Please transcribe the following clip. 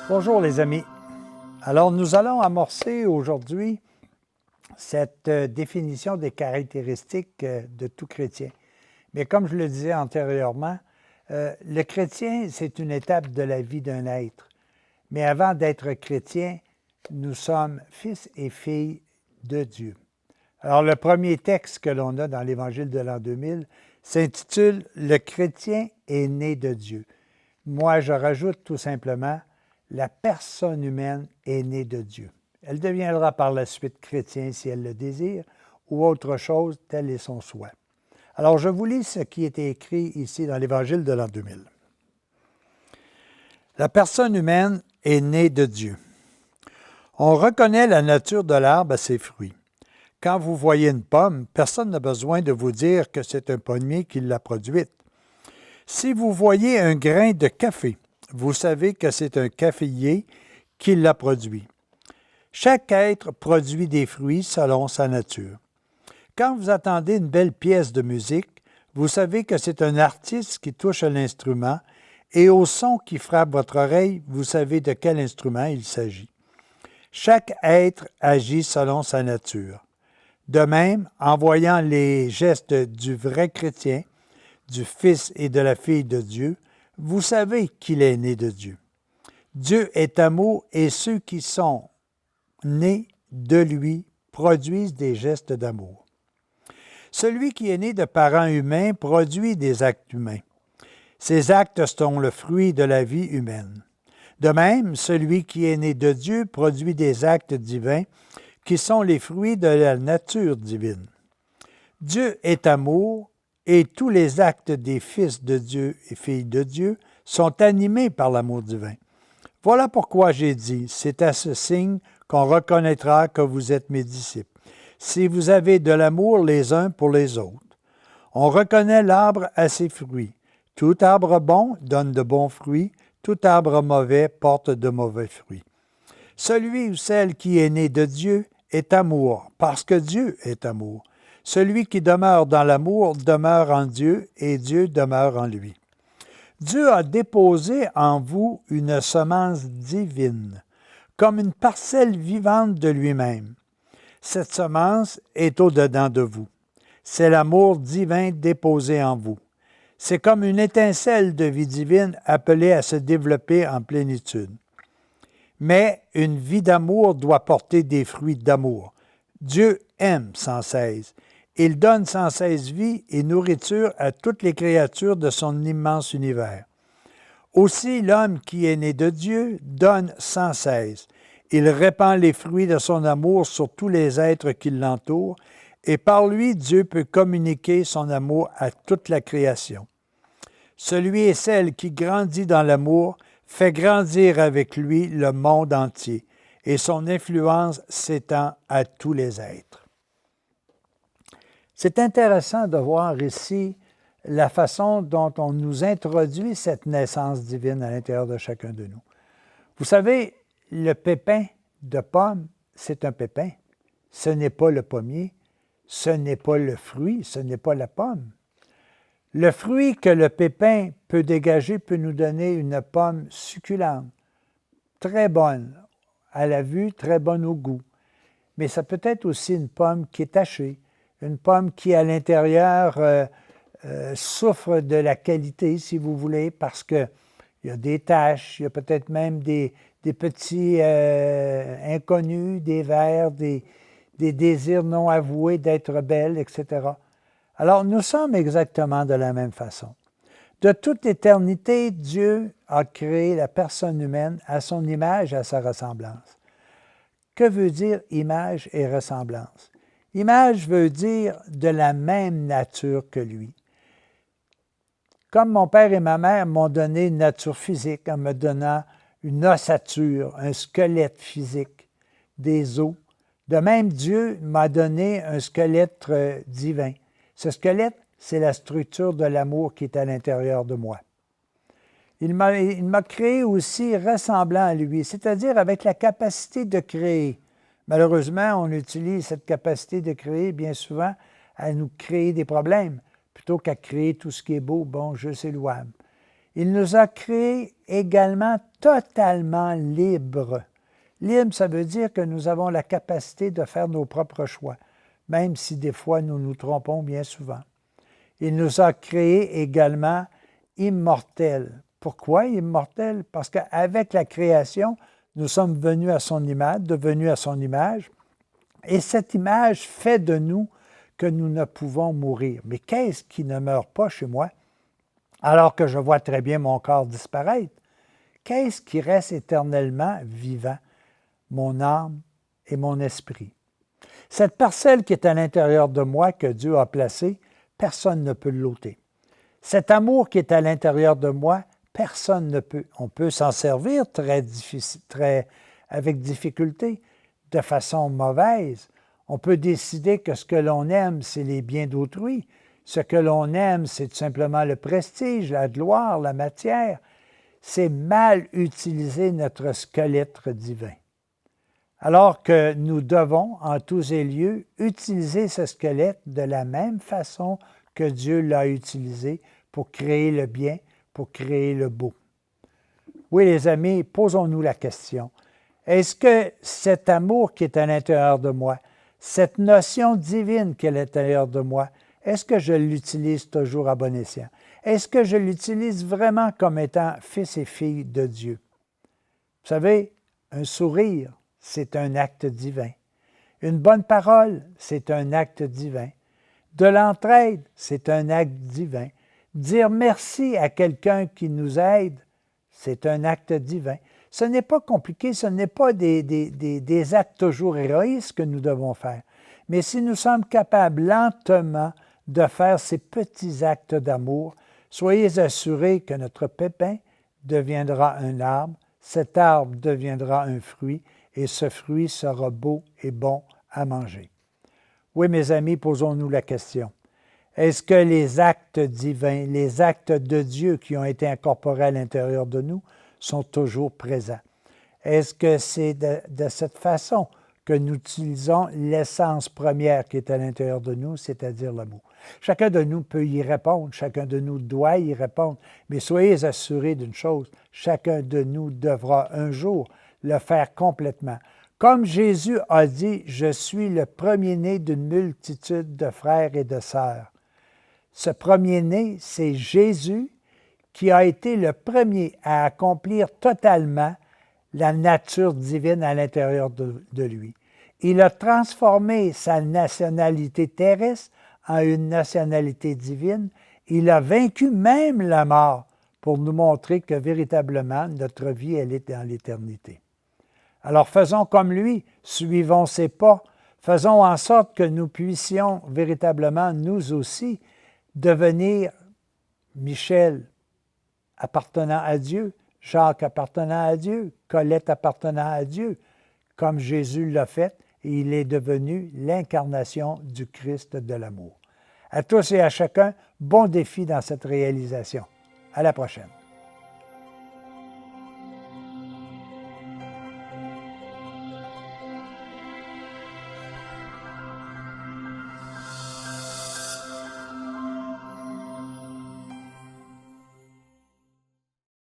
Bonjour les amis. Alors nous allons amorcer aujourd'hui cette définition des caractéristiques de tout chrétien. Mais comme je le disais antérieurement, le chrétien, c'est une étape de la vie d'un être. Mais avant d'être chrétien, nous sommes fils et filles de Dieu. Alors le premier texte que l'on a dans l'Évangile de l'an 2000 s'intitule « Le chrétien est né de Dieu ». Moi, je rajoute tout simplement « La personne humaine est née de Dieu ». Elle deviendra par la suite chrétien si elle le désire, ou autre chose, tel est son souhait. Alors, je vous lis ce qui est écrit ici dans l'Évangile de l'an 2000. La personne humaine est née de Dieu. On reconnaît la nature de l'arbre à ses fruits. Quand vous voyez une pomme, personne n'a besoin de vous dire que c'est un pommier qui l'a produite. Si vous voyez un grain de café, vous savez que c'est un caféier qui l'a produit. Chaque être produit des fruits selon sa nature. Quand vous attendez une belle pièce de musique, vous savez que c'est un artiste qui touche à l'instrument et au son qui frappe votre oreille, vous savez de quel instrument il s'agit. Chaque être agit selon sa nature. De même, en voyant les gestes du vrai chrétien, du Fils et de la fille de Dieu, vous savez qu'il est né de Dieu. Dieu est amour et ceux qui sont nés de lui produisent des gestes d'amour. Celui qui est né de parents humains produit des actes humains. Ces actes sont le fruit de la vie humaine. De même, celui qui est né de Dieu produit des actes divins qui sont les fruits de la nature divine. Dieu est amour et tous les actes des fils de Dieu et filles de Dieu sont animés par l'amour divin. Voilà pourquoi j'ai dit, c'est à ce signe qu'on reconnaîtra que vous êtes mes disciples, si vous avez de l'amour les uns pour les autres. On reconnaît l'arbre à ses fruits. Tout arbre bon donne de bons fruits, tout arbre mauvais porte de mauvais fruits. Celui ou celle qui est né de Dieu est amour, parce que Dieu est amour. Celui qui demeure dans l'amour demeure en Dieu et Dieu demeure en lui. Dieu a déposé en vous une semence divine, comme une parcelle vivante de lui-même. Cette semence est au-dedans de vous. C'est l'amour divin déposé en vous. C'est comme une étincelle de vie divine appelée à se développer en plénitude. Mais une vie d'amour doit porter des fruits d'amour. Dieu aime sans cesse. Il donne sans cesse vie et nourriture à toutes les créatures de son immense univers. Aussi, l'homme qui est né de Dieu donne sans cesse. Il répand les fruits de son amour sur tous les êtres qui l'entourent, et par lui, Dieu peut communiquer son amour à toute la création. Celui et celle qui grandit dans l'amour fait grandir avec lui le monde entier, et son influence s'étend à tous les êtres. C'est intéressant de voir ici la façon dont on nous introduit cette naissance divine à l'intérieur de chacun de nous. Vous savez, le pépin de pomme, c'est un pépin. Ce n'est pas le pommier, ce n'est pas le fruit, ce n'est pas la pomme. Le fruit que le pépin peut dégager peut nous donner une pomme succulente, très bonne à la vue, très bonne au goût. Mais ça peut être aussi une pomme qui est tachée, une pomme qui, à l'intérieur, souffre de la qualité, si vous voulez, parce qu'il y a des taches, il y a peut-être même des petits inconnus, des vers, des désirs non avoués d'être belle, etc. Alors, nous sommes exactement de la même façon. De toute éternité, Dieu a créé la personne humaine à son image et à sa ressemblance. Que veut dire image et ressemblance? Image veut dire de la même nature que lui. Comme mon père et ma mère m'ont donné une nature physique en me donnant une ossature, un squelette physique, des os, de même Dieu m'a donné un squelette divin. Ce squelette, c'est la structure de l'amour qui est à l'intérieur de moi. Il m'a créé aussi ressemblant à lui, c'est-à-dire avec la capacité de créer. Malheureusement, on utilise cette capacité de créer bien souvent à nous créer des problèmes, plutôt qu'à créer tout ce qui est beau, bon, juste et louable. Il nous a créés également totalement libres. Libre, ça veut dire que nous avons la capacité de faire nos propres choix, même si des fois nous nous trompons bien souvent. Il nous a créés également immortels. Pourquoi immortels? Parce qu'avec la création, nous sommes venus à son image, devenus à son image, et cette image fait de nous que nous ne pouvons mourir. Mais qu'est-ce qui ne meurt pas chez moi, alors que je vois très bien mon corps disparaître? Qu'est-ce qui reste éternellement vivant? Mon âme et mon esprit. Cette parcelle qui est à l'intérieur de moi, que Dieu a placée, personne ne peut l'ôter. Cet amour qui est à l'intérieur de moi, personne ne peut. On peut s'en servir avec difficulté, de façon mauvaise. On peut décider que ce que l'on aime, c'est les biens d'autrui. Ce que l'on aime, c'est tout simplement le prestige, la gloire, la matière. C'est mal utiliser notre squelette divin. Alors que nous devons, en tous et lieux, utiliser ce squelette de la même façon que Dieu l'a utilisé pour créer le bien, pour créer le beau. Oui, les amis, posons-nous la question. Est-ce que cet amour qui est à l'intérieur de moi, cette notion divine qui est à l'intérieur de moi, est-ce que je l'utilise toujours à bon escient? Est-ce que je l'utilise vraiment comme étant fils et fille de Dieu? Vous savez, un sourire, c'est un acte divin. Une bonne parole, c'est un acte divin. De l'entraide, c'est un acte divin. Dire merci à quelqu'un qui nous aide, c'est un acte divin. Ce n'est pas compliqué, ce n'est pas des actes toujours héroïques que nous devons faire. Mais si nous sommes capables lentement de faire ces petits actes d'amour, soyez assurés que notre pépin deviendra un arbre, cet arbre deviendra un fruit, et ce fruit sera beau et bon à manger. Oui, mes amis, posons-nous la question. Est-ce que les actes divins, les actes de Dieu qui ont été incorporés à l'intérieur de nous sont toujours présents? Est-ce que c'est de cette façon que nous utilisons l'essence première qui est à l'intérieur de nous, c'est-à-dire l'amour? Chacun de nous peut y répondre, chacun de nous doit y répondre, mais soyez assurés d'une chose, chacun de nous devra un jour le faire complètement. Comme Jésus a dit, « Je suis le premier-né d'une multitude de frères et de sœurs ». Ce premier-né, c'est Jésus qui a été le premier à accomplir totalement la nature divine à l'intérieur de lui. Il a transformé sa nationalité terrestre en une nationalité divine. Il a vaincu même la mort pour nous montrer que véritablement notre vie, elle est dans l'éternité. Alors faisons comme lui, suivons ses pas, faisons en sorte que nous puissions véritablement, nous aussi, devenir Michel appartenant à Dieu, Jacques appartenant à Dieu, Colette appartenant à Dieu, comme Jésus l'a fait, et il est devenu l'incarnation du Christ de l'amour. À tous et à chacun, bon défi dans cette réalisation. À la prochaine.